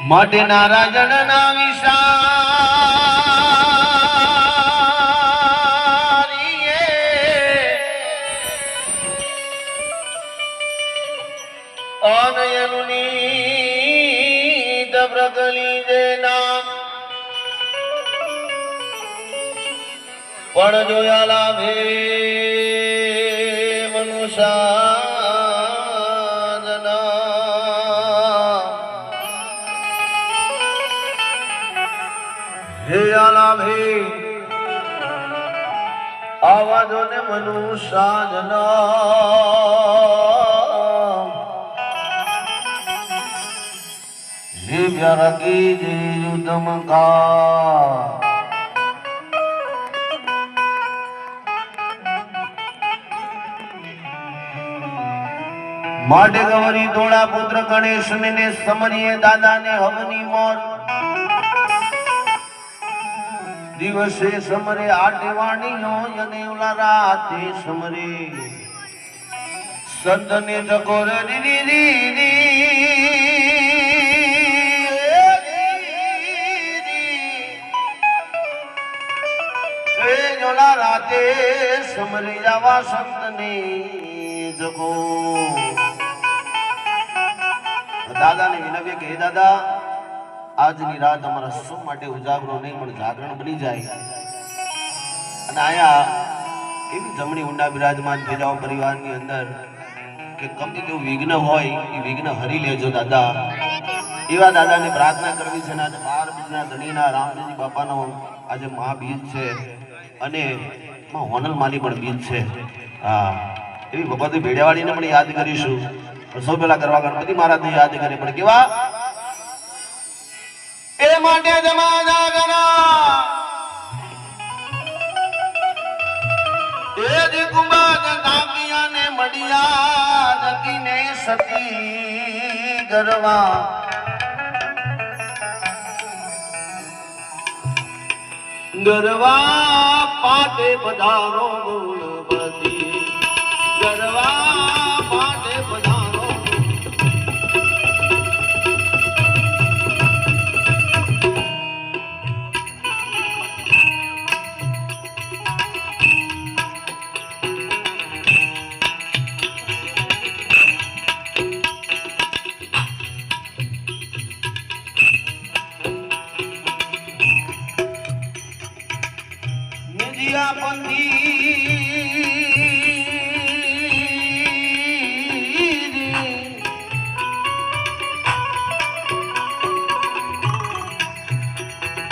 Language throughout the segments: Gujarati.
માટે નારાયણ ના વિશારીએ અનયનુની દબ્રગલી જે નામ પણ જોયા લાભે મનુષ્ય હે આલાભે આવાજો ને મનુષ્યજના હે વ્યારકી જે યુદ્ધમ કા માટે ગવરી દોડા પુત્ર ગણેશ ને સમરીએ દાદા ને હવની મોર દિવસે સમરે આટેવાણીનો અને ઓલા રાતે સમરે સંતને ટકોર ઓલા રાતે સમરે જાવા સંતને જગો દાદાને વિનવ્ય કે દાદા આજની રાત અમારા સૌ માટે ઉજાગરો નહીં પણ જાગરણ બની જાય અને આયા એવી જમણી ઊંડા બિરાજમાન થઈ જાઓ પરિવારની અંદર કે ગમે તેવું વિઘ્ન હોય એ વિઘ્ન હરી લેજો દાદા એવા દાદાને પ્રાર્થના કરવી છે. આજે 12 બીજના ધણીના રામજી બાપાનો આજે મહાબીજ છે અને હોનલ માલી પણ બીજ છે. હા એવી ભગવતી ભેડિયાવાળીને પણ યાદ કરીશું. સૌ પહેલા કરવા ગણપતિ મહારાજને યાદ કરીએ પણ કેવા એ માટે જમાના ગના એ જે કુંભાજ ધામિયા ને મડિયા નદીને સતી ગરવા ગરવા પાટે પધારો ગુણવતી ગરવા પાટે પધારો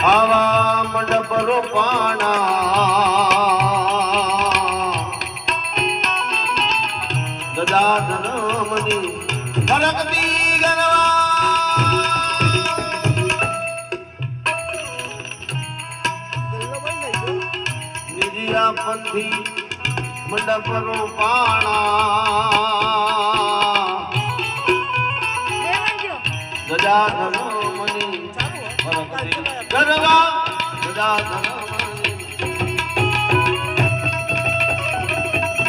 આવા મંડપ રોપાણા ગદાધર મની ફરકતી ગરવા નિધિયા પંથી મંડપ રોપાણા ગદાધર મની ફરકતી ગરવા ગદાધર